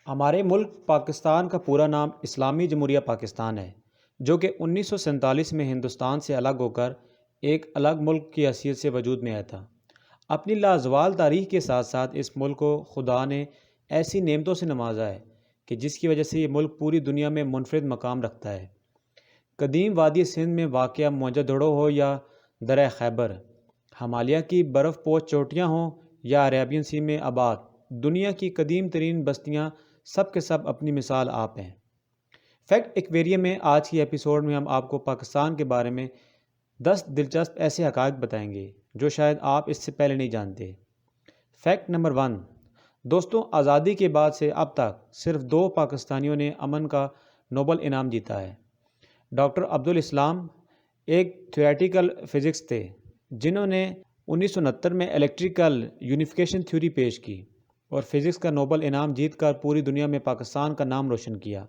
ہمارے ملک پاکستان کا پورا نام اسلامی جمہوریہ پاکستان ہے، جو کہ 1947 میں ہندوستان سے الگ ہو کر ایک الگ ملک کی حیثیت سے وجود میں آیا تھا۔ اپنی لازوال تاریخ کے ساتھ ساتھ اس ملک کو خدا نے ایسی نعمتوں سے نوازا ہے کہ جس کی وجہ سے یہ ملک پوری دنیا میں منفرد مقام رکھتا ہے۔ قدیم وادی سندھ میں واقع موہنجودڑو ہو یا درہ خیبر، ہمالیہ کی برف پوش چوٹیاں ہوں یا عربین سی میں آباد دنیا کی قدیم ترین بستیاں، سب کے سب اپنی مثال آپ ہیں۔ فیکٹ ایکویریم میں آج کی ایپیسوڈ میں ہم آپ کو پاکستان کے بارے میں 10 دلچسپ ایسے حقائق بتائیں گے جو شاید آپ اس سے پہلے نہیں جانتے۔ فیکٹ نمبر 1، دوستوں، آزادی کے بعد سے اب تک صرف 2 پاکستانیوں نے امن کا نوبل انعام جیتا ہے۔ ڈاکٹر عبدالاسلام ایک تھیوریٹیکل فزکس تھے جنہوں نے 1969 میں الیکٹریکل یونیفیکیشن تھیوری پیش کی اور فزکس کا نوبل انعام جیت کر پوری دنیا میں پاکستان کا نام روشن کیا۔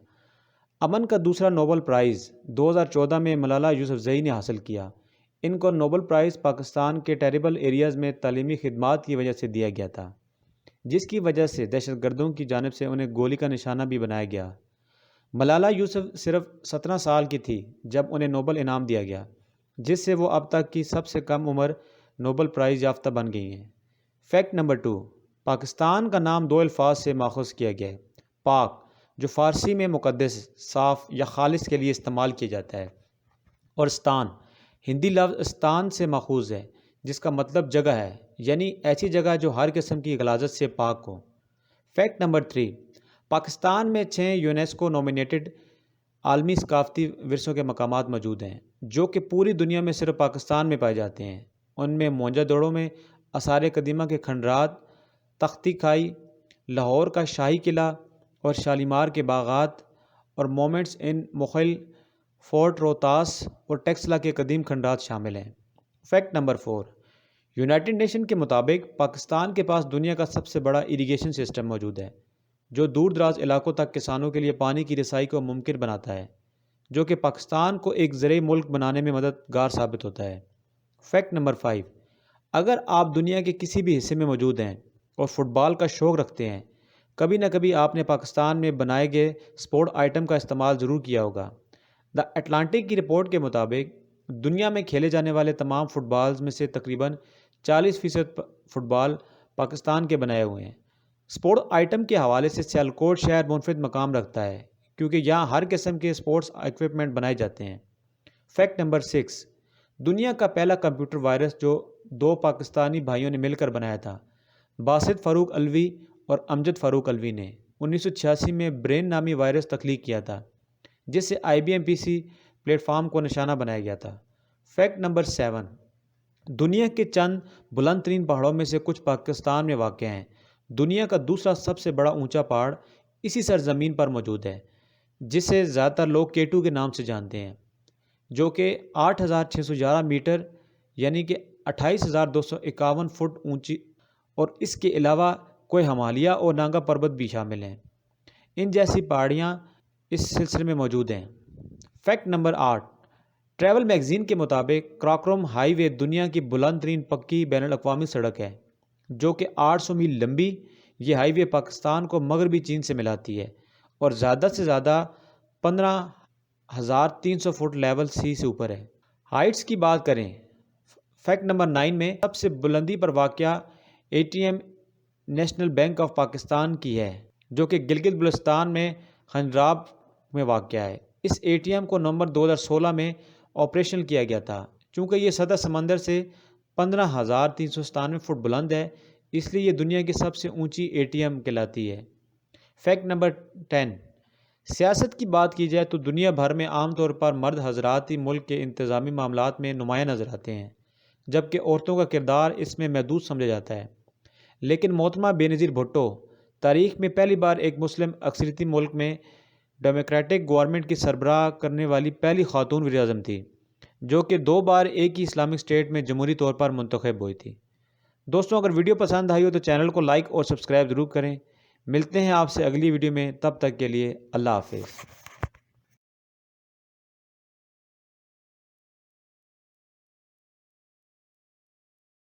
امن کا دوسرا نوبل پرائز 2014 میں ملالہ یوسفزئی نے حاصل کیا۔ ان کو نوبل پرائز پاکستان کے ٹیریبل ایریاز میں تعلیمی خدمات کی وجہ سے دیا گیا تھا، جس کی وجہ سے دہشت گردوں کی جانب سے انہیں گولی کا نشانہ بھی بنایا گیا۔ ملالہ یوسف صرف 17 سال کی تھی جب انہیں نوبل انعام دیا گیا، جس سے وہ اب تک کی سب سے کم عمر نوبل پرائز یافتہ بن گئی ہیں۔ فیکٹ نمبر 2، پاکستان کا نام 2 الفاظ سے ماخوذ کیا گیا ہے۔ پاک، جو فارسی میں مقدس، صاف یا خالص کے لیے استعمال کیا جاتا ہے، اور استان، ہندی لفظ استان سے ماخوذ ہے جس کا مطلب جگہ ہے، یعنی ایسی جگہ جو ہر قسم کی غلاظت سے پاک ہو۔ فیکٹ نمبر 3، پاکستان میں 6 یونیسکو نومینیٹڈ عالمی ثقافتی ورثوں کے مقامات موجود ہیں جو کہ پوری دنیا میں صرف پاکستان میں پائے جاتے ہیں۔ ان میں موہنجودڑو میں آثار قدیمہ کے کھنڈرات، تختی کھائی، لاہور کا شاہی قلعہ اور شالیمار کے باغات، اور مومنٹس ان مخل، فورٹ روہتاس اور ٹیکسلا کے قدیم کھنڈرات شامل ہیں۔ فیکٹ نمبر 4، یونائٹڈ نیشن کے مطابق پاکستان کے پاس دنیا کا سب سے بڑا اریگیشن سسٹم موجود ہے جو دور دراز علاقوں تک کسانوں کے لیے پانی کی رسائی کو ممکن بناتا ہے، جو کہ پاکستان کو ایک زرعی ملک بنانے میں مددگار ثابت ہوتا ہے۔ فیکٹ نمبر 5، اگر آپ دنیا کے کسی بھی حصے میں موجود ہیں اور فٹ بال کا شوق رکھتے ہیں، کبھی نہ کبھی آپ نے پاکستان میں بنائے گئے سپورٹ آئٹم کا استعمال ضرور کیا ہوگا۔ دی اٹلانٹک کی رپورٹ کے مطابق دنیا میں کھیلے جانے والے تمام فٹ بالز میں سے تقریباً 40% فٹ بال پاکستان کے بنائے ہوئے ہیں۔ سپورٹ آئٹم کے حوالے سے سیالکوٹ شہر منفرد مقام رکھتا ہے کیونکہ یہاں ہر قسم کے سپورٹس ایکوپمنٹ بنائے جاتے ہیں۔ فیکٹ نمبر 6، دنیا کا پہلا کمپیوٹر وائرس جو 2 پاکستانی بھائیوں نے مل کر بنایا تھا، باسط فاروق الوی اور امجد فاروق الوی نے 1986 میں برین نامی وائرس تخلیق کیا تھا جس سے IBM PC پلیٹ فارم کو نشانہ بنایا گیا تھا۔ فیکٹ نمبر 7، دنیا کے چند بلند ترین پہاڑوں میں سے کچھ پاکستان میں واقع ہیں۔ دنیا کا دوسرا سب سے بڑا اونچا پہاڑ اسی سرزمین پر موجود ہے جسے زیادہ تر لوگ K2 کے نام سے جانتے ہیں، جو کہ 8611 میٹر یعنی کہ 28251 فٹ اونچی، اور اس کے علاوہ کوئی ہمالیہ اور نانگا پربت بھی شامل ہیں۔ ان جیسی پہاڑیاں اس سلسلے میں موجود ہیں۔ فیکٹ نمبر 8، ٹریول میگزین کے مطابق کراکورم ہائی وے دنیا کی بلند ترین پکی بین الاقوامی سڑک ہے جو کہ 800 میل لمبی۔ یہ ہائی وے پاکستان کو مغربی چین سے ملاتی ہے اور زیادہ سے زیادہ 15,300 فٹ لیول سی سے اوپر ہے۔ ہائٹس کی بات کریں، فیکٹ نمبر 9 میں سب سے بلندی پر واقع ATM national bank of Pakistan کی ہے جو کہ گلگت بلتستان میں خنجراب میں واقع ہے۔ اس ATM کو نومبر 2016 میں آپریشنل کیا گیا تھا۔ چونکہ یہ سطح سمندر سے 15,397 فٹ بلند ہے، اس لیے یہ دنیا کی سب سے اونچی ATM کہلاتی ہے۔ فیکٹ نمبر 10، سیاست کی بات کی جائے تو دنیا بھر میں عام طور پر مرد حضرات ہی ملک کے انتظامی معاملات میں نمایاں نظر آتے ہیں، جبکہ عورتوں کا کردار اس میں محدود سمجھا جاتا ہے۔ لیکن محترمہ بینظیر بھٹو تاریخ میں پہلی بار ایک مسلم اکثریتی ملک میں ڈیموکریٹک گورنمنٹ کی سربراہ کرنے والی پہلی خاتون وزیر اعظم تھی، جو کہ 2 بار ایک ہی اسلامک اسٹیٹ میں جمہوری طور پر منتخب ہوئی تھی۔ دوستوں، اگر ویڈیو پسند آئی ہو تو چینل کو لائک اور سبسکرائب ضرور کریں۔ ملتے ہیں آپ سے اگلی ویڈیو میں، تب تک کے لیے اللہ حافظ۔